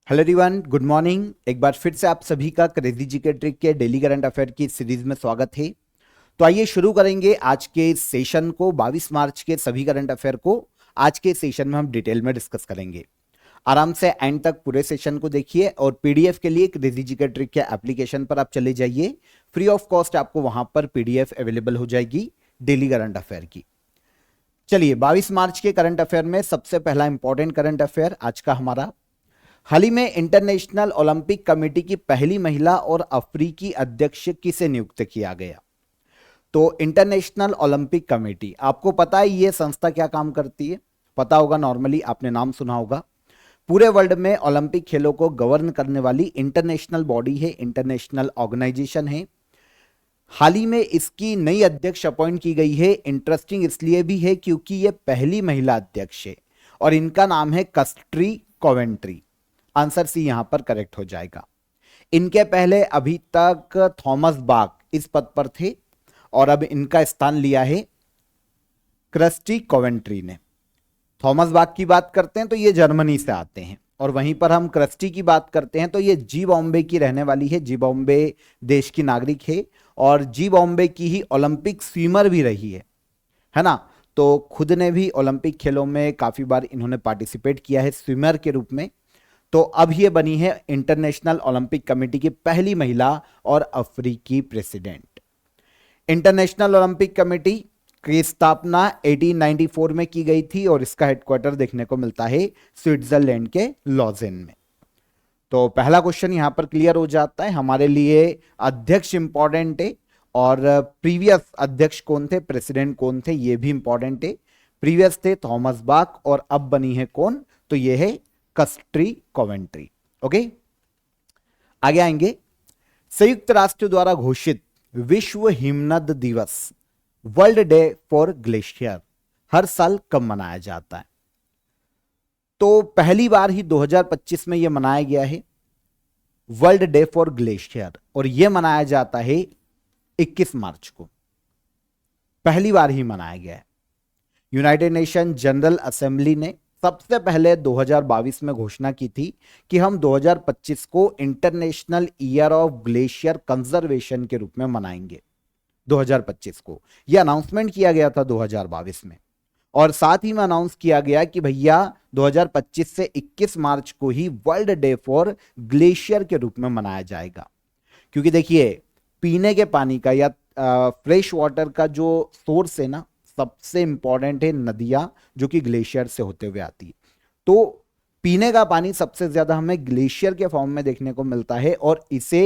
Hello everyone, good morning. एक बार फिर से आप सभी का क्रेजी जीके ट्रिक के डेली करंट अफेयर की सीरीज में स्वागत है। तो आइए शुरू करेंगे आज के सेशन को। 22 मार्च के सभी करंट अफेयर को आज के सेशन में हम डिटेल में डिस्कस करेंगे। आराम से एंड तक पूरे सेशन को देखिए और पीडीएफ के लिए क्रेजी जीके ट्रिक के एप्लीकेशन पर आप चले जाइए। फ्री ऑफ कॉस्ट आपको वहां पर पीडीएफ अवेलेबल हो जाएगी डेली करंट अफेयर की। चलिए 22 मार्च के करंट अफेयर में सबसे पहला इंपॉर्टेंट करंट अफेयर आज का हमारा, हाल ही में इंटरनेशनल ओलंपिक कमेटी की पहली महिला और अफ्रीकी अध्यक्ष किसे नियुक्त किया गया। तो इंटरनेशनल ओलंपिक कमेटी, आपको पता है ये संस्था क्या काम करती है, पता होगा, नॉर्मली आपने नाम सुना होगा। पूरे वर्ल्ड में ओलंपिक खेलों को गवर्न करने वाली इंटरनेशनल बॉडी है, इंटरनेशनल ऑर्गेनाइजेशन है। हाल ही में इसकी नई अध्यक्ष अपॉइंट की गई है। इंटरेस्टिंग इसलिए भी है क्योंकि ये पहली महिला अध्यक्ष है और इनका नाम है कस्ट्री कोवेंट्री। आंसर सी यहां पर करेक्ट हो जाएगा। इनके पहले अभी तक थॉमस बाक इस पद पर थे और अब इनका स्थान लिया है क्रिस्टी कोवेंट्री ने। थॉमस बाक की बात करते हैं तो ये जर्मनी से आते हैं और वहीं पर हम क्रिस्टी की बात करते हैं तो ये जिम्बाब्वे की रहने वाली है, जिम्बाब्वे देश की नागरिक है और जिम्बाब्वे की ही ओलंपिक स्विमर भी रही है ना। तो खुद ने भी ओलंपिक खेलों में काफी बार इन्होंने पार्टिसिपेट किया है स्विमर के रूप में। तो अब ये बनी है इंटरनेशनल ओलंपिक कमेटी की पहली महिला और अफ्रीकी प्रेसिडेंट। इंटरनेशनल ओलंपिक कमेटी की स्थापना 1894 में की गई थी और इसका हेडक्वार्टर देखने को मिलता है स्विट्जरलैंड के लॉजेन में। तो पहला क्वेश्चन यहां पर क्लियर हो जाता है हमारे लिए। अध्यक्ष इंपॉर्टेंट है और प्रीवियस अध्यक्ष कौन थे, प्रेसिडेंट कौन थे, ये भी इंपॉर्टेंट है। प्रीवियस थे थॉमस बाक और अब बनी है कौन, तो ये है कस्ट्री कोवेंट्री। ओके, आगे आएंगे। संयुक्त राष्ट्र द्वारा घोषित विश्व हिमनद दिवस, वर्ल्ड डे फॉर ग्लेशियर, हर साल कब मनाया जाता है। तो पहली बार ही 2025 में यह मनाया गया है वर्ल्ड डे फॉर ग्लेशियर और यह मनाया जाता है 21 मार्च को। पहली बार ही मनाया गया है। यूनाइटेड नेशन जनरल असेंबली ने सबसे पहले 2022 में घोषणा की थी कि हम 2025 को international year of glacier conservation के रूप में मनाएंगे। 2025 को यह अनाउंसमेंट किया गया था 2022 में और साथ ही में अनाउंस किया गया कि भैया 2025 से 21 मार्च को ही वर्ल्ड डे फॉर ग्लेशियर के रूप में मनाया जाएगा। क्योंकि देखिए पीने के पानी का या फ्रेश वाटर का जो सोर्स है ना, सबसे इंपॉर्टेंट है नदियां जो कि ग्लेशियर से होते हुए आती है। तो पीने का पानी सबसे ज्यादा हमें ग्लेशियर के फॉर्म में देखने को मिलता है और इसे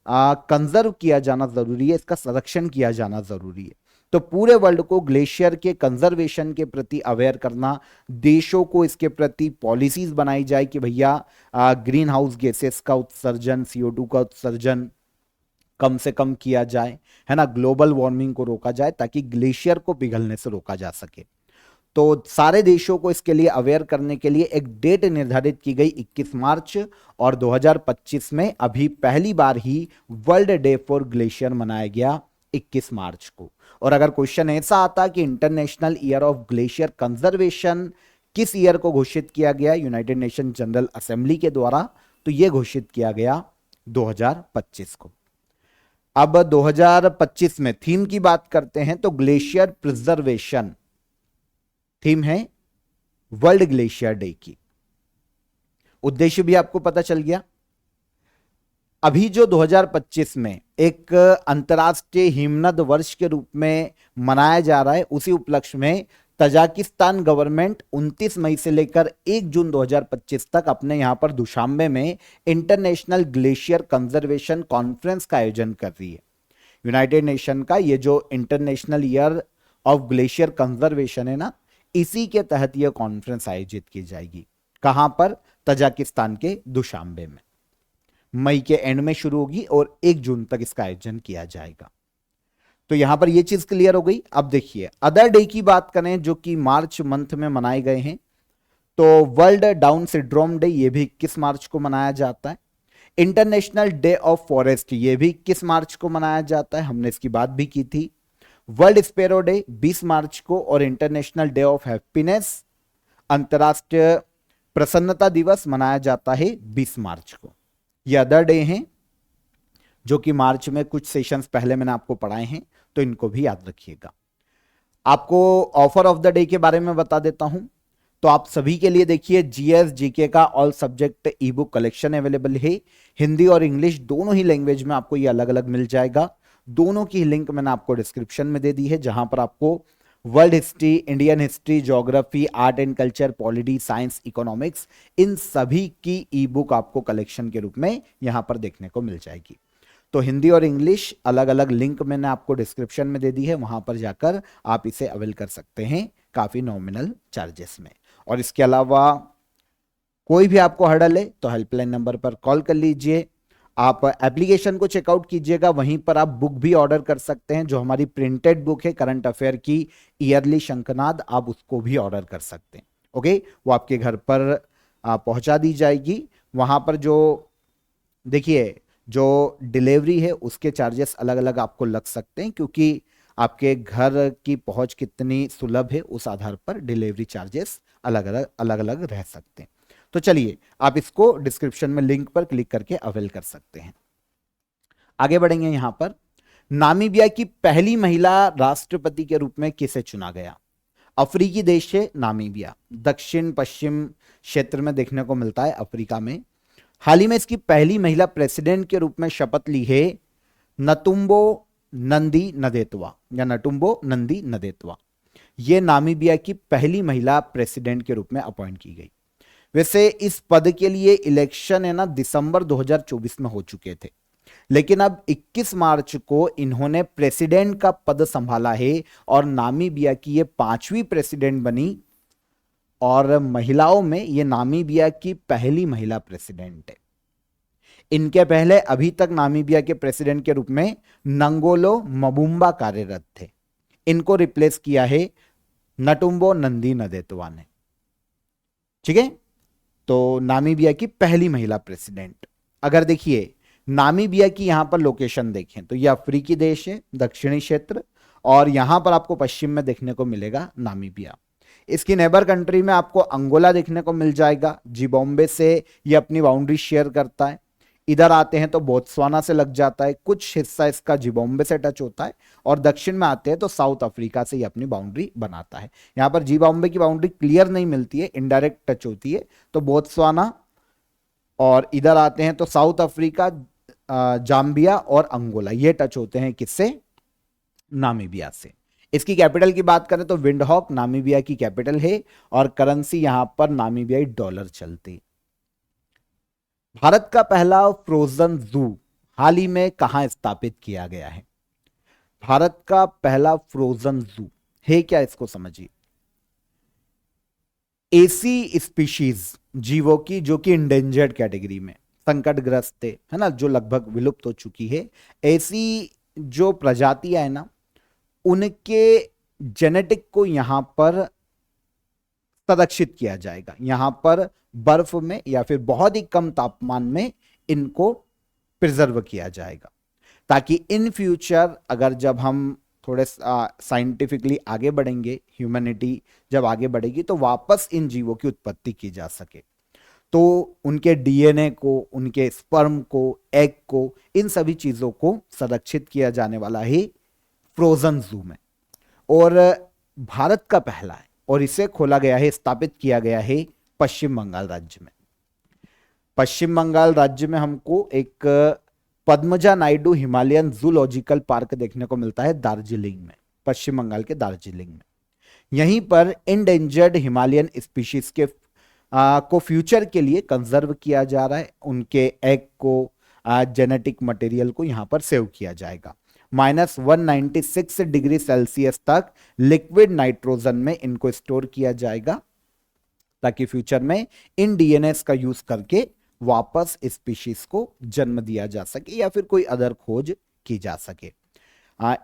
कंजर्व किया जाना जरूरी है, इसका संरक्षण किया जाना जरूरी है। तो पूरे वर्ल्ड को ग्लेशियर के कंजर्वेशन के प्रति अवेयर करना, देशों को इसके प्रति पॉलिसीज बनाई जाए कि भैया ग्रीन हाउस गैसेस का उत्सर्जन, CO2 का उत्सर्जन कम से कम किया जाए, है ना, ग्लोबल वार्मिंग को रोका जाए ताकि ग्लेशियर को पिघलने से रोका जा सके। तो सारे देशों को इसके लिए अवेयर करने के लिए एक डेट निर्धारित की गई 21 मार्च और 2025 में अभी पहली बार ही वर्ल्ड डे फॉर ग्लेशियर मनाया गया 21 मार्च को। और अगर क्वेश्चन ऐसा आता कि international year of glacier conservation किस ईयर को घोषित किया गया यूनाइटेड नेशन जनरल असेंबली के द्वारा, तो यह घोषित किया गया 2025 को। अब 2025 में थीम की बात करते हैं तो ग्लेशियर प्रिजर्वेशन थीम है वर्ल्ड ग्लेशियर डे की। उद्देश्य भी आपको पता चल गया। अभी जो 2025 में एक अंतर्राष्ट्रीय हिमनद वर्ष के रूप में मनाया जा रहा है, उसी उपलक्ष्य में तजाकिस्तान गवर्नमेंट 29 मई से लेकर 1 जून 2025 तक अपने यहां पर दुशांबे में इंटरनेशनल ग्लेशियर कंजर्वेशन कॉन्फ्रेंस का आयोजन कर रही है। यूनाइटेड नेशन का ये जो international year of glacier conservation है ना, इसी के तहत यह कॉन्फ्रेंस आयोजित की जाएगी। कहां पर, तजाकिस्तान के दुशांबे में। मई के एंड में शुरू होगी और 1 जून तक इसका आयोजन किया जाएगा। तो यहां पर यह चीज क्लियर हो गई। अब देखिए अदर डे की बात करें जो कि मार्च मंथ में मनाए गए हैं, तो वर्ल्ड डाउन सिंड्रोम डे ये भी 21 मार्च को मनाया जाता है। इंटरनेशनल डे ऑफ फॉरेस्ट ये भी 21 मार्च को मनाया जाता है, हमने इसकी बात भी की थी। वर्ल्ड स्पेरो डे 20 मार्च को और इंटरनेशनल डे ऑफ हैप्पीनेस, अंतरराष्ट्रीय प्रसन्नता दिवस मनाया जाता है 20 मार्च को। ये अदर डे हैं जो कि मार्च में कुछ सेशंस पहले मैंने आपको पढ़ाए हैं, तो इनको भी याद रखिएगा। आपको ऑफर ऑफ द डे के बारे में बता देता हूं। तो आप सभी के लिए देखिए जीएस जीके का ऑल सब्जेक्ट ई बुक कलेक्शन अवेलेबल है। हिंदी और इंग्लिश दोनों ही लैंग्वेज में आपको ये अलग अलग मिल जाएगा। दोनों की लिंक मैंने आपको डिस्क्रिप्शन में दे दी है, जहां पर आपको world history, Indian history, geography, art and culture, polity, science, economics, इन सभी की ई बुक आपको कलेक्शन के रूप में यहां पर देखने को मिल जाएगी। तो हिंदी और इंग्लिश अलग अलग लिंक मैंने आपको डिस्क्रिप्शन में दे दी है, वहां पर जाकर आप इसे अवेल कर सकते हैं काफी नॉमिनल चार्जेस में। और इसके अलावा कोई भी आपको हर्डल है तो हेल्पलाइन नंबर पर कॉल कर लीजिए। आप एप्लीकेशन को चेकआउट कीजिएगा, वहीं पर आप बुक भी ऑर्डर कर सकते हैं। जो हमारी प्रिंटेड बुक है करंट अफेयर की ईयरली शंखनाद, आप उसको भी ऑर्डर कर सकते हैं। ओके, वो आपके घर पर पहुंचा दी जाएगी। वहां पर जो देखिए जो डिलीवरी है उसके चार्जेस अलग अलग आपको लग सकते हैं, क्योंकि आपके घर की पहुंच कितनी सुलभ है उस आधार पर डिलीवरी चार्जेस अलग अलग रह सकते हैं। तो चलिए आप इसको डिस्क्रिप्शन में लिंक पर क्लिक करके अवेल कर सकते हैं। आगे बढ़ेंगे। यहां पर नामीबिया की पहली महिला राष्ट्रपति के रूप में किसे चुना गया? अफ्रीकी देश है नामीबिया, दक्षिण पश्चिम क्षेत्र में देखने को मिलता है अफ्रीका में। हाल ही में इसकी पहली महिला प्रेसिडेंट के रूप में शपथ ली है नतुम्बो नंदी नदेतवा या नटुम्बो नंदी नदेतवा। यह नामीबिया की पहली महिला प्रेसिडेंट के रूप में अपॉइंट की गई। वैसे इस पद के लिए इलेक्शन है ना दिसंबर 2024 में हो चुके थे, लेकिन अब 21 मार्च को इन्होंने प्रेसिडेंट का पद संभाला है और नामीबिया की ये 5वीं प्रेसिडेंट बनी। और महिलाओं में ये नामीबिया की पहली महिला प्रेसिडेंट है। इनके पहले अभी तक नामीबिया के प्रेसिडेंट के रूप में नंगोलो मबुम्बा कार्यरत थे। इनको रिप्लेस किया है नटुम्बो नंदी नदेतवा ने। ठीक है, तो नामीबिया की पहली महिला प्रेसिडेंट। अगर देखिए नामीबिया की यहां पर लोकेशन देखें तो यह अफ्रीकी देश है, दक्षिणी क्षेत्र, और यहां पर आपको पश्चिम में देखने को मिलेगा नामीबिया। इसकी नेबर कंट्री में आपको अंगोला देखने को मिल जाएगा। जिम्बाब्वे से ये अपनी बाउंड्री शेयर करता है। इधर आते हैं तो बोत्सवाना से लग जाता है, कुछ हिस्सा इसका जिम्बाब्वे से टच होता है, और दक्षिण में आते हैं तो साउथ अफ्रीका से ये अपनी बाउंड्री बनाता है। यहां पर जिम्बाब्वे की बाउंड्री क्लियर नहीं मिलती है, इनडायरेक्ट टच होती है, तो बोत्सवाना, और इधर आते हैं तो साउथ अफ्रीका, जाम्बिया और अंगोला, ये टच होते हैं किससे? नामीबिया से। इसकी कैपिटल की बात करें तो विंडहॉक नामीबिया की कैपिटल है, और करेंसी यहां पर नामीबियाई डॉलर चलती। भारत का पहला फ्रोजन जू हाल ही में कहां स्थापित किया गया है? भारत का पहला फ्रोजन जू है क्या, इसको समझिए। ऐसी स्पीशीज जीवों की जो कि इंडेंजर्ड कैटेगरी में संकटग्रस्त है ना, जो लगभग विलुप्त हो चुकी है, ऐसी जो प्रजातियां है ना, उनके जेनेटिक को यहां पर संरक्षित किया जाएगा। यहां पर बर्फ में या फिर बहुत ही कम तापमान में इनको प्रिजर्व किया जाएगा, ताकि इन फ्यूचर अगर जब हम थोड़े साइंटिफिकली आगे बढ़ेंगे, ह्यूमैनिटी जब आगे बढ़ेगी, तो वापस इन जीवों की उत्पत्ति की जा सके। तो उनके डीएनए को, उनके स्पर्म को, एग को, इन सभी चीजों को संरक्षित किया जाने वाला है फ्रोजन जू में। और भारत का पहला है, और इसे खोला गया है, स्थापित किया गया है पश्चिम बंगाल राज्य में। पश्चिम बंगाल राज्य में हमको एक Padmaja Naidu Himalayan zoological park देखने को मिलता है दार्जिलिंग में, पश्चिम बंगाल के दार्जिलिंग में। यहीं पर इंडेंजर्ड हिमालयन स्पीशीज के को फ्यूचर के लिए कंजर्व किया जा रहा है। उनके एग को, जेनेटिक मटेरियल को यहां पर सेव किया जाएगा। -196 डिग्री सेल्सियस तक लिक्विड नाइट्रोजन में इनको स्टोर किया जाएगा, ताकि फ्यूचर में इन डीएनएस का यूज करके वापस स्पीशीज को जन्म दिया जा सके या फिर कोई अदर खोज की जा सके।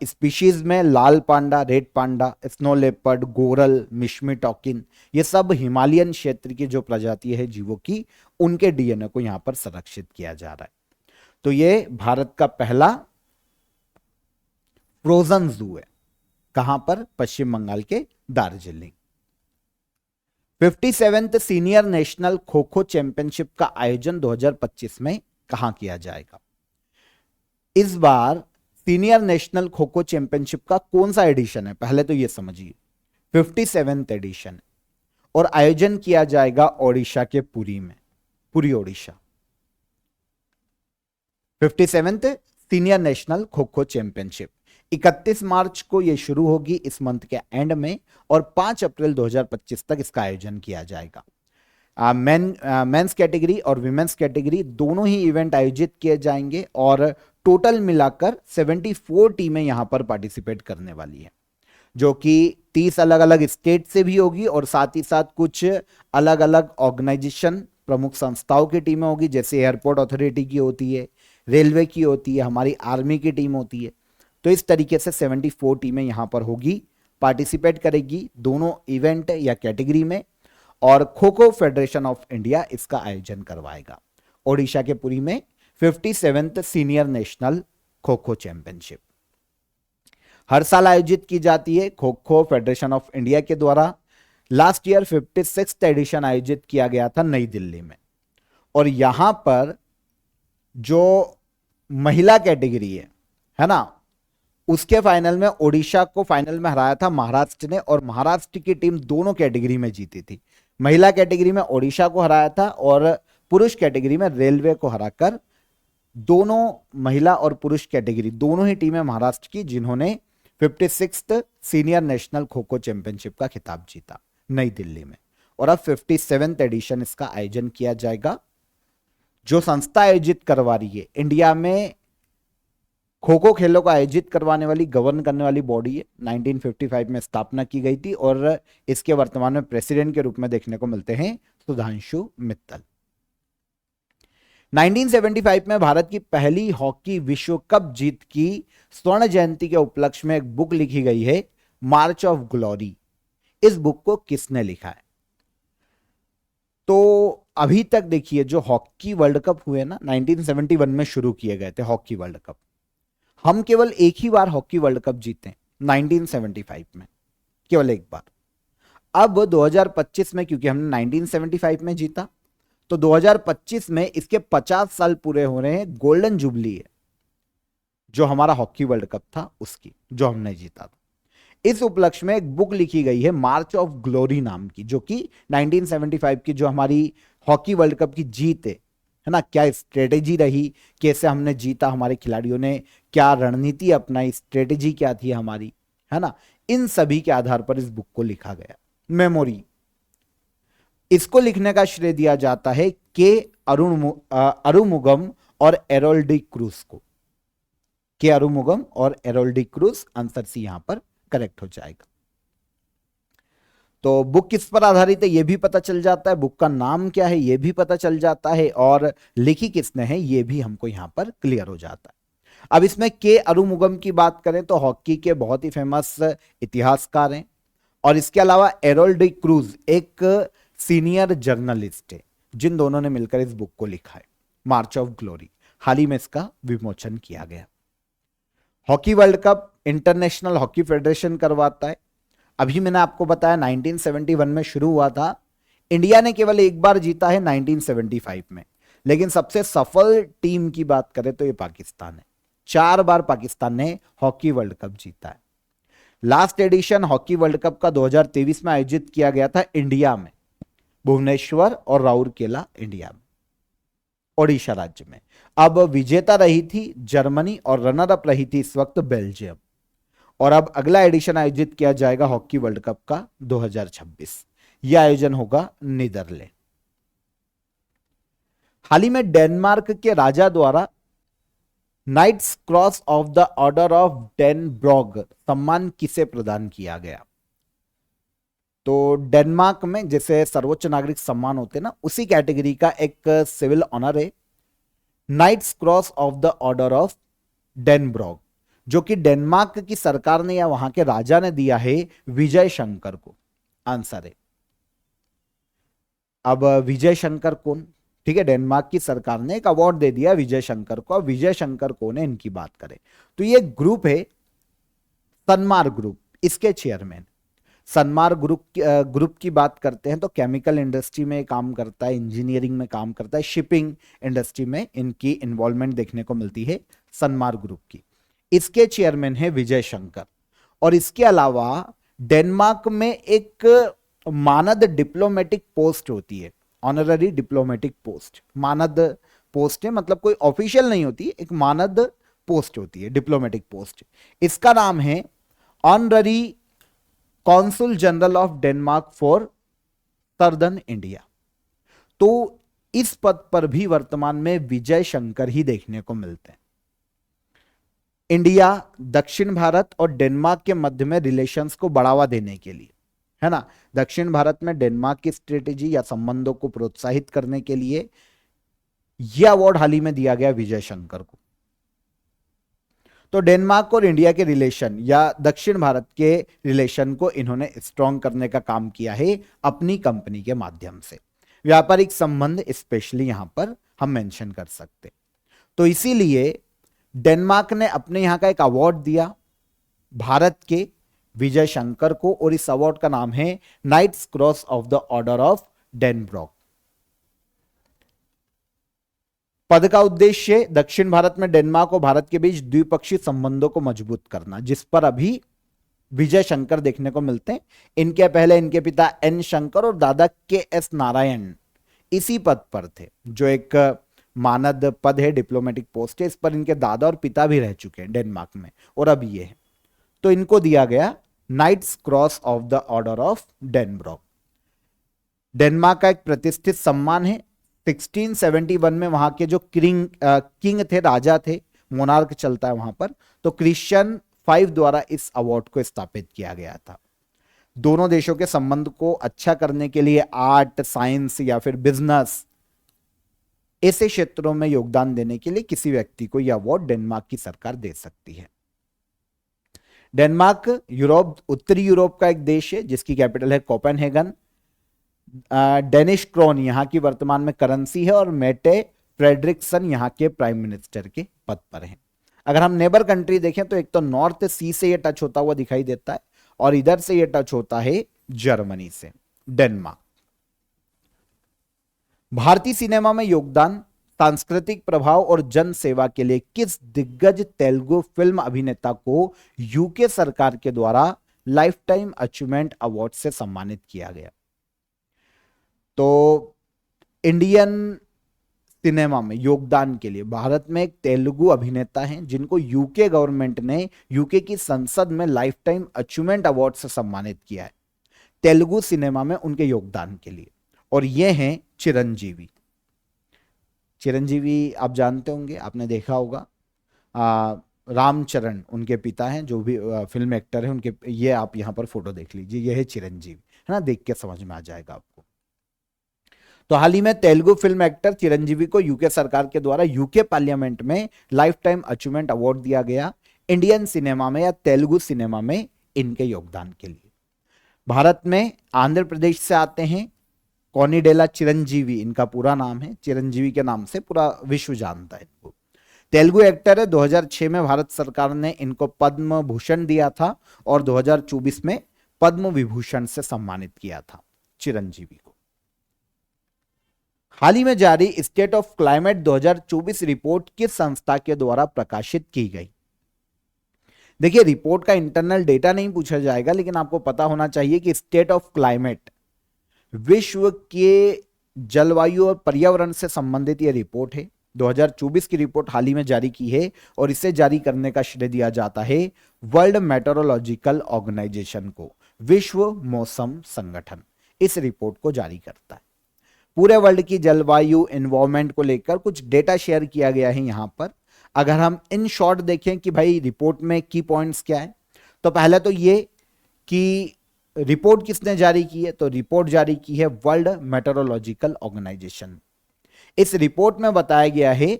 स्पीशीज में लाल panda, red panda, snow leopard, goral, Mishmi takin, ये सब हिमालयन क्षेत्र की जो प्रजाति है जीवों की, उनके डीएनए को यहां पर संरक्षित किया जा रहा है। तो ये भारत का पहला फ्रोजन जू है। कहां पर? पश्चिम बंगाल के Darjeeling. 57th senior national kho kho championship का आयोजन 2025 में कहां किया जाएगा? इस बार senior national kho kho championship का कौन सा एडिशन है, पहले तो यह समझिए। 57th एडिशन और आयोजन किया जाएगा ओडिशा के पुरी में, Puri Odisha. 57th senior national kho kho championship 31 मार्च को यह शुरू होगी इस मंथ के एंड में, और 5 अप्रैल 2025 तक इसका आयोजन किया जाएगा। मेंस कैटेगरी और विमेंस कैटेगरी दोनों ही इवेंट आयोजित किए जाएंगे, और टोटल मिलाकर 74 टीमें यहां पर पार्टिसिपेट करने वाली है, जो कि 30 अलग अलग स्टेट से भी होगी, और साथ ही साथ कुछ अलग अलग ऑर्गेनाइजेशन प्रमुख संस्थाओं की टीमें होगी, जैसे एयरपोर्ट अथॉरिटी की होती है, रेलवे की होती है, हमारी आर्मी की टीम होती है। तो इस तरीके से 74 टीमें यहां पर होगी, पार्टिसिपेट करेगी दोनों इवेंट या कैटेगरी में, और kho kho federation of India इसका आयोजन करवाएगा ओडिशा के पुरी में 57th senior national kho kho championship. हर साल आयोजित की जाती है kho kho federation of India के द्वारा। लास्ट ईयर 56th एडिशन आयोजित किया गया था नई दिल्ली में, और यहां पर जो महिला कैटेगरी है ना, उसके फाइनल में ओडिशा को फाइनल में हराया था महाराष्ट्र ने, और महाराष्ट्र की टीम दोनों कैटेगरी में जीती थी। महिला कैटेगरी में ओडिशा को हराया था, और पुरुष कैटेगरी में रेलवे को हराकर दोनों महिला और पुरुष कैटेगरी दोनों ही टीमें महाराष्ट्र की, जिन्होंने 56th senior national kho kho championship का खिताब जीता नई दिल्ली में। और अब 57th एडिशन इसका आयोजन किया जाएगा। जो संस्था आयोजित करवा रही है, इंडिया में खो खो खेलों को आयोजित करवाने वाली, गवर्न करने वाली बॉडी है, 1955 में स्थापना की गई थी, और इसके वर्तमान में प्रेसिडेंट के रूप में देखने को मिलते हैं सुधांशु मित्तल। 1975 में भारत की पहली हॉकी विश्व कप जीत की स्वर्ण जयंती के उपलक्ष्य में एक बुक लिखी गई है, मार्च ऑफ ग्लोरी। इस बुक को किसने लिखा है? तो अभी तक देखिए, जो हॉकी वर्ल्ड कप हुए ना, 1971 में शुरू किए गए थे हॉकी वर्ल्ड कप। हम केवल एक ही बार हॉकी वर्ल्ड कप जीते 1975 में, केवल एक बार। अब 2025 में, क्योंकि हमने 1975 में जीता, तो 2025 में इसके 50 साल पूरे हो रहे हैं। गोल्डन जुबली है जो हमारा हॉकी वर्ल्ड कप था उसकी, जो हमने जीता था। इस उपलक्ष्य में एक बुक लिखी गई है मार्च ऑफ ग्लोरी नाम की, जो कि 1975 की जो हमारी हॉकी वर्ल्ड कप की जीत है ना, क्या स्ट्रेटेजी रही, कैसे हमने जीता, हमारे खिलाड़ियों ने क्या रणनीति अपनाई, स्ट्रेटेजी क्या थी हमारी, है ना, इन सभी के आधार पर इस बुक को लिखा गया। मेमोरी, इसको लिखने का श्रेय दिया जाता है के अरुमुगम और एरोल डी क्रूज को। के अरुमुगम और Errol D'Cruz, answer C यहां पर करेक्ट हो जाएगा। तो बुक किस पर आधारित है यह भी पता चल जाता है, बुक का नाम क्या है यह भी पता चल जाता है, और लिखी किसने है यह भी हमको यहां पर क्लियर हो जाता है। अब इसमें के अरुमुगम की बात करें तो हॉकी के बहुत ही फेमस इतिहासकार हैं, और इसके अलावा एरोल डी क्रूज एक सीनियर जर्नलिस्ट है, जिन दोनों ने मिलकर इस बुक को लिखा है, मार्च ऑफ ग्लोरी। हाल ही में इसका विमोचन किया गया। Hockey world cup international hockey federation करवाता है। अभी मैंने आपको बताया 1971 में शुरू हुआ था। इंडिया ने केवल एक बार जीता है 1975 में, लेकिन सबसे सफल टीम की बात करें तो ये पाकिस्तान है। 4 बार पाकिस्तान ने हॉकी वर्ल्ड कप जीता है। Last addition hockey world cup का 2023 में आयोजित किया गया था इंडिया में, भुवनेश्वर और राउरकेला इंडिया में, ओडिशा राज्य में। अब विजेता रही थी जर्मनी और रनर अप रही थी इस वक्त बेल्जियम। और अब अगला एडिशन आयोजित किया जाएगा हॉकी वर्ल्ड कप का 2026। यह आयोजन होगा नीदरलैंड। हाल ही में डेनमार्क के राजा द्वारा Knights Cross of the Order of Dannebrog सम्मान किसे प्रदान किया गया? तो डेनमार्क में जैसे सर्वोच्च नागरिक सम्मान होते हैं ना, उसी कैटेगरी का एक सिविल ऑनर है Knights Cross of the Order of Dannebrog, जो कि डेनमार्क की सरकार ने या वहां के राजा ने दिया है विजय शंकर को। आंसर है। अब विजय शंकर कौन? ठीक है, डेनमार्क की सरकार ने एक अवार्ड दे दिया विजय शंकर को। अब विजय शंकर कौन है, इनकी बात करें तो ये ग्रुप है सनमार ग्रुप, इसके चेयरमैन। सनमार ग्रुप की बात करते हैं तो केमिकल इंडस्ट्री में काम करता है, इंजीनियरिंग में काम करता है, शिपिंग इंडस्ट्री में इनकी इन्वॉल्वमेंट देखने को मिलती है सनमार ग्रुप की। इसके चेयरमैन है विजय शंकर। और इसके अलावा डेनमार्क में एक मानद डिप्लोमेटिक पोस्ट होती है, ऑनररी डिप्लोमेटिक पोस्ट, मानद पोस्ट है, मतलब कोई ऑफिशियल नहीं होती, एक मानद पोस्ट होती है, डिप्लोमेटिक पोस्ट। इसका नाम है honorary consul general of Denmark for southern India. तो इस पद पर भी वर्तमान में विजय शंकर ही देखने को मिलते हैं। इंडिया, दक्षिण भारत और डेनमार्क के मध्य में रिलेशंस को बढ़ावा देने के लिए, है ना, दक्षिण भारत में डेनमार्क की स्ट्रेटेजी या संबंधों को प्रोत्साहित करने के लिए यह अवार्ड हाल ही में दिया गया विजय शंकर को। तो डेनमार्क और इंडिया के रिलेशन या दक्षिण भारत के रिलेशन को इन्होंने स्ट्रॉन्ग करने का काम किया है अपनी कंपनी के माध्यम से। व्यापारिक संबंध स्पेशली यहां पर हम मेंशन कर सकते। तो इसीलिए डेनमार्क ने अपने यहां का एक अवार्ड दिया भारत के विजय शंकर को, और इस अवार्ड का नाम है Knights Cross of the Order of Dannebrog. पद का उद्देश्य दक्षिण भारत में डेनमार्क और भारत के बीच द्विपक्षीय संबंधों को मजबूत करना, जिस पर अभी विजय शंकर देखने को मिलते हैं। इनके पहले इनके पिता एन शंकर और दादा के एस नारायण इसी पद पर थे, जो एक मानद पद है, डिप्लोमेटिक पोस्ट है। इस पर इनके दादा और पिता भी रह चुके हैं डेनमार्क में, और अब ये है। तो इनको दिया गया Knight's Cross of the Order of डेनब्रॉक। डेनमार्क का एक प्रतिष्ठित सम्मान है। 1671 में वहां के जो किंग थे, राजा थे, मोनार्क चलता है वहां पर, तो क्रिश्चियन 5 द्वारा इस अवार्ड को स्थापित किया गया था। दोनों देशों के संबंध को अच्छा करने के लिए आर्ट, साइंस या फिर बिजनेस, ऐसे क्षेत्रों में योगदान देने के लिए किसी व्यक्ति को यह अवार्ड डेनमार्क की सरकार दे सकती है। डेनमार्क यूरोप, उत्तरी यूरोप का एक देश है जिसकी कैपिटल है कोपेनहेगन। डेनिश क्रोन यहां की वर्तमान में करेंसी है, और मेटे फ्रेडरिक्सन यहां के प्राइम मिनिस्टर के पद पर हैं। अगर हम नेबर कंट्री देखें तो एक तो नॉर्थ सी से ये टच होता हुआ दिखाई देता है, और इधर से ये टच होता है जर्मनी से, डेनमार्क। भारतीय सिनेमा में योगदान, सांस्कृतिक प्रभाव और जन सेवा के लिए किस दिग्गज तेलुगु फिल्म अभिनेता को यूके सरकार के द्वारा लाइफ टाइम अचीवमेंट अवार्ड से सम्मानित किया गया? तो इंडियन सिनेमा में योगदान के लिए भारत में एक तेलुगु अभिनेता हैं जिनको यूके गवर्नमेंट ने, यूके की संसद में लाइफ टाइम अचीवमेंट अवार्ड से सम्मानित किया है तेलुगु सिनेमा में उनके योगदान के लिए, और ये हैं चिरंजीवी। चिरंजीवी आप जानते होंगे, आपने देखा होगा, रामचरण उनके पिता हैं, जो भी फिल्म एक्टर हैं उनके, ये आप यहां पर फोटो देख लीजिए, ये है चिरंजीवी, है ना, देख के समझ में आ जाएगा आपको। तो हाल ही में तेलुगु फिल्म एक्टर चिरंजीवी को यूके सरकार के द्वारा यूके पार्लियामेंट में लाइफ टाइम अचीवमेंट अवार्ड दिया गया इंडियन सिनेमा में या तेलुगु सिनेमा में इनके योगदान के लिए। भारत में आंध्र प्रदेश से आते हैं कोनिडेला चिरंजीवी, इनका पूरा नाम है, चिरंजीवी के नाम से पूरा विश्व जानता है इनको। तेलुगु एक्टर है। 2006 में भारत सरकार ने इनको पद्म भूषण दिया था, और 2024 में पद्म विभूषण से सम्मानित किया था चिरंजीवी को। हाल ही में जारी स्टेट ऑफ क्लाइमेट 2024 रिपोर्ट किस संस्था के द्वारा प्रकाशित की गई? देखिए, रिपोर्ट का इंटरनल डेटा नहीं पूछा जाएगा, लेकिन आपको पता होना चाहिए कि स्टेट ऑफ क्लाइमेट विश्व के जलवायु और पर्यावरण से संबंधित यह रिपोर्ट है। 2024 की रिपोर्ट हाल ही में जारी की है, और इसे जारी करने का श्रेय दिया जाता है वर्ल्ड मेट्रोलॉजिकल ऑर्गेनाइजेशन को। विश्व मौसम संगठन इस रिपोर्ट को जारी करता है। पूरे वर्ल्ड की जलवायु एनवायरमेंट को लेकर कुछ डेटा शेयर किया गया है यहां पर। अगर हम इन शॉर्ट देखें कि भाई रिपोर्ट में की पॉइंट्स क्या है, तो पहले तो ये कि रिपोर्ट किसने जारी की है, तो रिपोर्ट जारी की है वर्ल्ड मेट्रोलॉजिकल ऑर्गेनाइजेशन। इस रिपोर्ट में बताया गया है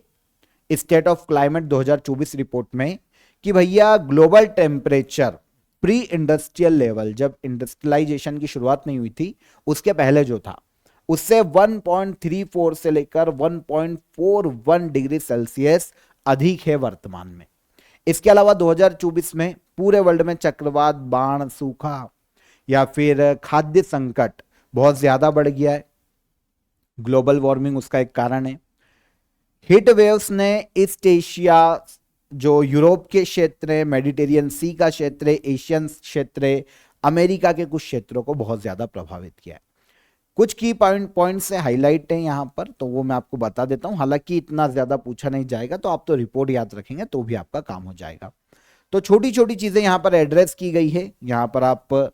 स्टेट ऑफ क्लाइमेट 2024 रिपोर्ट में कि भैया global temperature pre industrial level, जब इंडस्ट्रियलाइजेशन की शुरुआत नहीं हुई थी उसके पहले जो था, उससे 1.34 से लेकर 1.41 डिग्री सेल्सियस अधिक है वर्तमान में। इसके अलावा 2024 में पूरे वर्ल्ड में चक्रवात, बाढ़, सूखा, या फिर खाद्य संकट बहुत ज्यादा बढ़ गया है, ग्लोबल वार्मिंग उसका एक कारण है। हीट वेव्स ने ईस्ट एशिया, जो यूरोप के क्षेत्र है, मेडिटेरियन सी का क्षेत्र है, एशियन क्षेत्र है, अमेरिका के कुछ क्षेत्रों को बहुत ज्यादा प्रभावित किया है। कुछ की पॉइंट से हाईलाइट है यहां पर, तो वो मैं आपको बता देता हूं। हालांकि इतना ज्यादा पूछा नहीं जाएगा, तो आप तो रिपोर्ट याद रखेंगे तो भी आपका काम हो जाएगा। तो छोटी छोटी चीजें यहां पर एड्रेस की गई है। यहां पर आप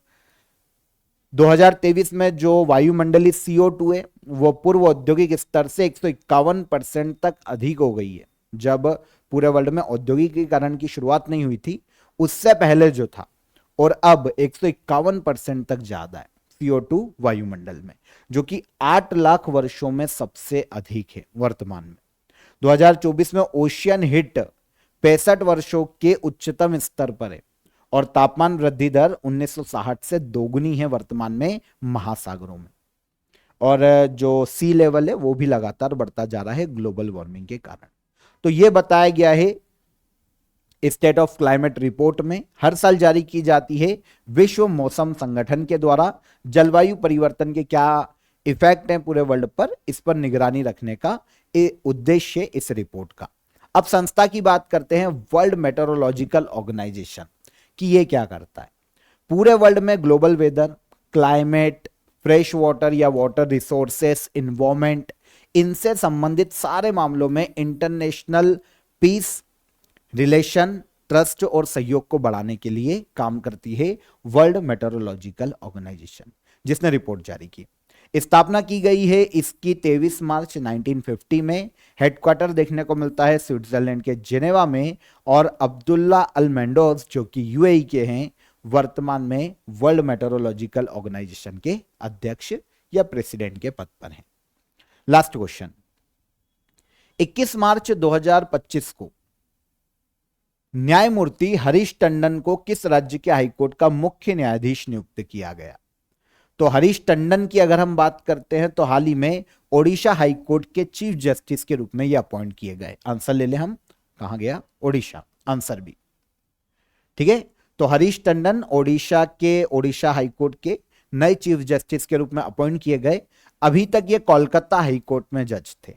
2023 में जो वायुमंडलीय CO2 है वो पूर्व औद्योगिक स्तर से 151% तक अधिक हो गई है। जब पूरे वर्ल्ड में औद्योगिकीकरण की शुरुआत नहीं हुई थी उससे पहले जो था, और अब 151% तक ज्यादा है CO2 वायुमंडल में, जो कि 8 लाख वर्षों में सबसे अधिक है वर्तमान में। 2024 में ओशियन हिट 65 वर्षों के उच्चतम स्तर पर है, और तापमान वृद्धि दर 1960 से दोगुनी है वर्तमान में महासागरों में। और जो सी लेवल है वो भी लगातार बढ़ता जा रहा है ग्लोबल वार्मिंग के कारण। तो ये बताया गया है स्टेट ऑफ क्लाइमेट रिपोर्ट में, हर साल जारी की जाती है विश्व मौसम संगठन के द्वारा। जलवायु परिवर्तन के क्या इफेक्ट हैं पूरे वर्ल्ड पर, इस पर निगरानी रखने का उद्देश्य इस रिपोर्ट का। अब संस्था की बात करते हैं, वर्ल्ड मेट्रोलॉजिकल ऑर्गेनाइजेशन, कि ये क्या करता है। पूरे वर्ल्ड में global weather, climate, fresh water या वाटर रिसोर्सेस, इन्वायरमेंट, इनसे संबंधित सारे मामलों में इंटरनेशनल पीस, रिलेशन, ट्रस्ट और सहयोग को बढ़ाने के लिए काम करती है वर्ल्ड मेट्रोलॉजिकल ऑर्गेनाइजेशन, जिसने रिपोर्ट जारी की। स्थापना की गई है इसकी 23 मार्च 1950 में। हेडक्वार्टर देखने को मिलता है स्विट्जरलैंड के जेनेवा में, और अब्दुल्ला अल मेंडोज जो कि यूएई के हैं, वर्तमान में वर्ल्ड मेट्रोलॉजिकल ऑर्गेनाइजेशन के अध्यक्ष या प्रेसिडेंट के पद पर हैं। लास्ट क्वेश्चन, 21 मार्च 2025 को न्यायमूर्ति हरीश टंडन को किस राज्य के हाईकोर्ट का मुख्य न्यायाधीश नियुक्त किया गया। तो हरीश टंडन की अगर हम बात करते हैं तो हाल ही में ओडिशा हाईकोर्ट के चीफ जस्टिस के रूप में ये अपॉइंट किए गए। आंसर ले ले हम, कहां गया, ओडिशा, आंसर बी। ठीक है, तो हरीश टंडन ओडिशा हाईकोर्ट के नए चीफ जस्टिस के रूप में अपॉइंट किए गए। अभी तक ये कोलकाता हाईकोर्ट में जज थे,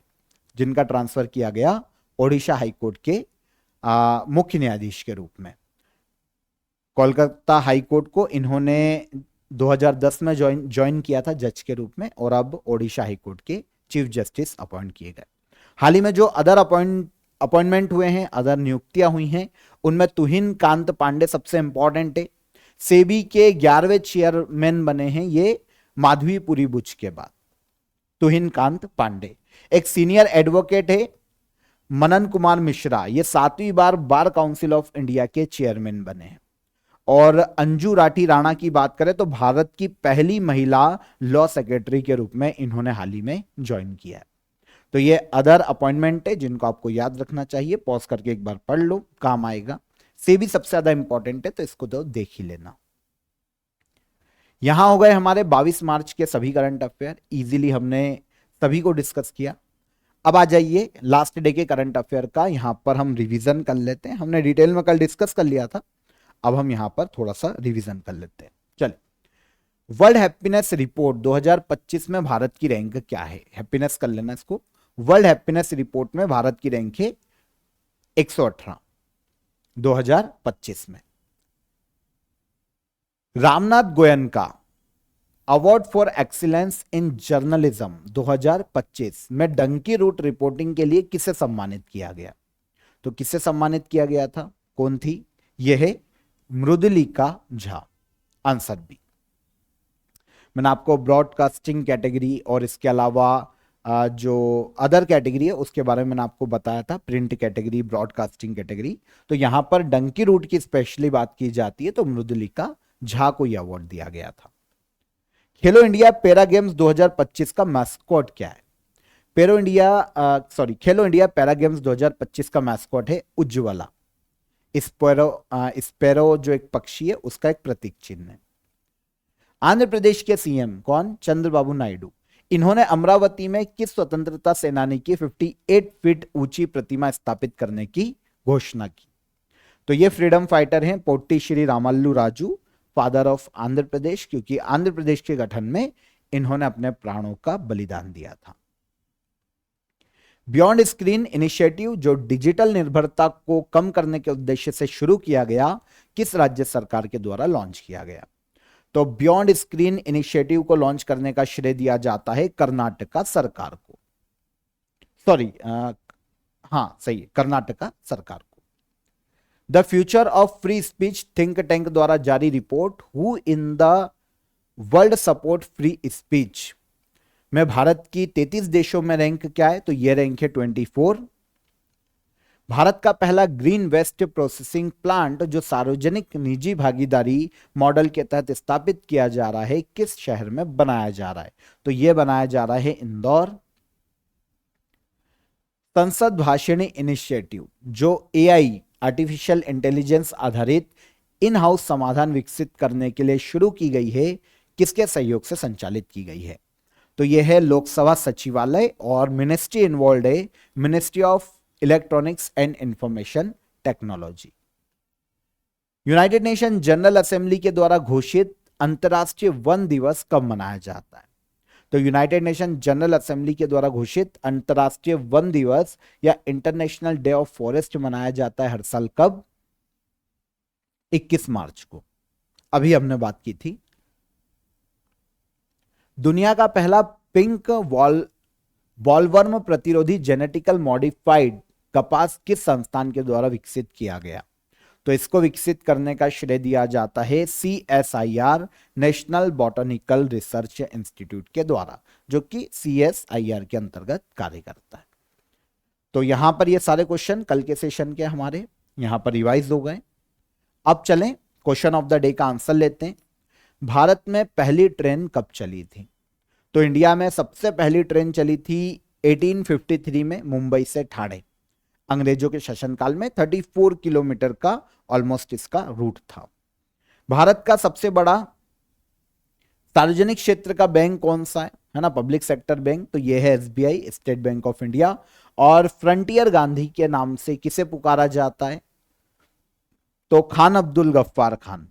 जिनका ट्रांसफर किया गया ओडिशा हाईकोर्ट के मुख्य न्यायाधीश के रूप में। कोलकाता हाईकोर्ट को इन्होंने 2010 में ज्वाइन किया था जज के रूप में, और अब ओडिशा हाईकोर्ट के चीफ जस्टिस अपॉइंट किए गए। हाल ही में जो अदर अपॉइंटमेंट हुए हैं, अदर नियुक्तियां हुई हैं, उनमें तुहिन कांत पांडे सबसे इंपॉर्टेंट है। सेबी के 11वें चेयरमैन बने हैं ये माधवीपुरी बुच के बाद, तुहिन कांत पांडे। एक सीनियर एडवोकेट है मनन कुमार मिश्रा, ये 7वीं बार बार काउंसिल ऑफ इंडिया के चेयरमैन बने हैं। और अंजू राठी राणा की बात करें तो भारत की पहली महिला लॉ सेक्रेटरी के रूप में इन्होंने हाल ही में ज्वाइन किया है। तो ये अदर अपॉइंटमेंट है जिनको आपको याद रखना चाहिए, पॉज करके एक बार पढ़ लो, काम आएगा। सेबी सबसे ज्यादा इंपॉर्टेंट है तो इसको तो देख ही लेना। यहां हो गए हमारे 22 मार्च के सभी करंट अफेयर, इजीली हमने सभी को डिस्कस किया। अब आ जाइए लास्ट डे के करंट अफेयर का, यहां पर हम रिवीजन कर लेते हैं। हमने डिटेल में कल डिस्कस कर लिया था, अब हम यहां पर थोड़ा सा रिवीजन कर लेते हैं। चलिए, वर्ल्ड हैप्पीनेस रिपोर्ट 2025 में भारत की रैंक क्या है, हैप्पीनेस कर लेना इसको। वर्ल्ड हैप्पीनेस रिपोर्ट में भारत की रैंक है 118 2025 में। Ramnath Goenka award for excellence in journalism 2025 में डंकी रूट रिपोर्टिंग के लिए किसे सम्मानित किया गया। तो किसे सम्मानित किया गया था, कौन थी, यह है मृदुलिका झा, आंसर बी। मैंने आपको ब्रॉडकास्टिंग कैटेगरी और इसके अलावा जो अदर कैटेगरी है उसके बारे में मैंने आपको बताया था, प्रिंट कैटेगरी, ब्रॉडकास्टिंग कैटेगरी। तो यहां पर डंकी रूट की स्पेशली बात की जाती है, तो मृदुलिका झा को यह अवार्ड दिया गया था। खेलो इंडिया पैरा गेम्स 2025 का मैस्कॉट क्या है। खेलो इंडिया पैरा गेम्स 2025 का मैस्कॉट है उज्ज्वला। स्पैरो जो एक पक्षी है उसका एक प्रतीक चिन्ह है। आंध्र प्रदेश के सीएम कौन, चंद्रबाबू नायडू। इन्होंने अमरावती में किस स्वतंत्रता सेनानी की 58 फीट ऊंची प्रतिमा स्थापित करने की घोषणा की। तो ये फ्रीडम फाइटर हैं पोट्टी श्री रामल्लू राजू, फादर ऑफ आंध्र प्रदेश, क्योंकि आंध्र प्रदेश के गठन में इन्होंने अपने प्राणों का बलिदान दिया था। बियॉन्ड स्क्रीन इनिशिएटिव जो डिजिटल निर्भरता को कम करने के उद्देश्य से शुरू किया गया, किस राज्य सरकार के द्वारा लॉन्च किया गया? तो बियॉन्ड स्क्रीन इनिशिएटिव को लॉन्च करने का श्रेय दिया जाता है कर्नाटका सरकार को। सॉरी, हाँ सही है, कर्नाटका सरकार को। The future of free speech think tank द्वारा जारी report who in the world support free speech में भारत की 33 देशों में रैंक क्या है? तो ये रैंक है 24। भारत का पहला ग्रीन वेस्ट प्रोसेसिंग प्लांट जो सार्वजनिक निजी भागीदारी मॉडल के तहत स्थापित किया जा रहा है, किस शहर में बनाया जा रहा है? तो यह बनाया जा रहा है इंदौर। संसद भाषिणी इनिशिएटिव जो एआई आर्टिफिशियल इंटेलिजेंस आधारित इन हाउस समाधान विकसित करने के लिए शुरू की गई है, किसके सहयोग से संचालित की गई है? तो यह है लोकसभा सचिवालय, और मिनिस्ट्री इन्वॉल्व है ministry of electronics and information technology. United nation general assembly के द्वारा घोषित अंतर्राष्ट्रीय वन दिवस कब मनाया जाता है? तो यूनाइटेड नेशन जनरल असेंबली के द्वारा घोषित अंतर्राष्ट्रीय वन दिवस या इंटरनेशनल डे ऑफ फॉरेस्ट मनाया जाता है हर साल कब? 21 मार्च को। अभी हमने बात की थी। दुनिया का पहला पिंक बॉलवर्म प्रतिरोधी जेनेटिकल मॉडिफाइड कपास किस संस्थान के द्वारा विकसित किया गया? तो इसको विकसित करने का श्रेय दिया जाता है CSIR national botanical research institute के द्वारा, जो कि CSIR के अंतर्गत कार्य करता है। तो यहां पर ये सारे क्वेश्चन कल के सेशन के हमारे यहां पर रिवाइज हो गए। अब चलें क्वेश्चन ऑफ द डे का आंसर लेते हैं। भारत में पहली ट्रेन कब चली थी? तो इंडिया में सबसे पहली ट्रेन चली थी 1853 में मुंबई से ठाणे। अंग्रेजों के शासनकाल में 34 किलोमीटर का ऑलमोस्ट इसका रूट था। भारत का सबसे बड़ा सार्वजनिक क्षेत्र का बैंक कौन सा है ना, पब्लिक सेक्टर बैंक? तो यह है SBI, state bank of India. और फ्रंटियर गांधी के नाम से किसे पुकारा जाता है? तो खान अब्दुल गफ्फार खान,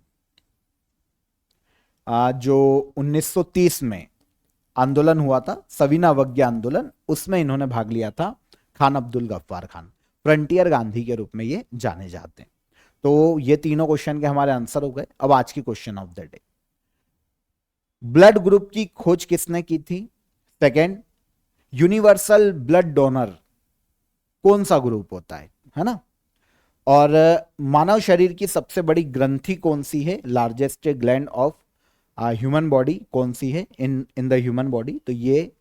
जो 1930 में आंदोलन हुआ था, सविना अवज्ञा आंदोलन, उसमें इन्होंने भाग लिया था। खान अब्दुल गफ्फार खान फ्रंटियर गांधी के रूप में ये जाने जाते हैं। तो ये तीनों क्वेश्चन के हमारे आंसर हो गए। अब आज की question of the day, blood group की खोज किसने की थी? सेकेंड, यूनिवर्सल ब्लड डोनर कौन सा ग्रुप होता है ना? और मानव शरीर की सबसे बड़ी ग्रंथि कौन सी है? Largest gland of human body कौन सी है इन द ह्यूमन बॉडी? तो ये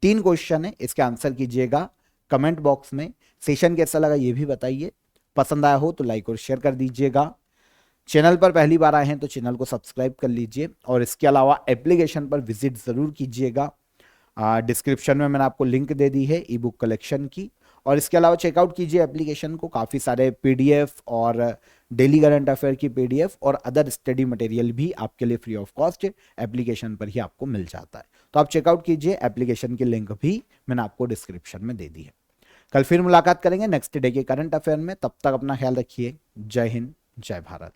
3 क्वेश्चन है, इसके आंसर कीजिएगा कमेंट बॉक्स में। सेशन कैसा लगा ये भी बताइए। पसंद आया हो तो लाइक और शेयर कर दीजिएगा। चैनल पर पहली बार आए हैं तो चैनल को सब्सक्राइब कर लीजिए, और इसके अलावा एप्लीकेशन पर विजिट जरूर कीजिएगा। डिस्क्रिप्शन में मैंने आपको लिंक दे दी है ई बुक कलेक्शन की, और इसके अलावा चेकआउट कीजिए एप्लीकेशन को। काफ़ी सारे PDF और डेली करंट अफेयर की PDF और अदर स्टडी मटेरियल भी आपके लिए फ्री ऑफ कॉस्ट एप्लीकेशन पर ही आपको मिल जाता है। तो आप चेकआउट कीजिए, एप्लीकेशन की लिंक भी मैंने आपको डिस्क्रिप्शन में दे दी है। कल फिर मुलाकात करेंगे नेक्स्ट डे के करंट अफेयर में। तब तक अपना ख्याल रखिए। जय हिंद, जय भारत।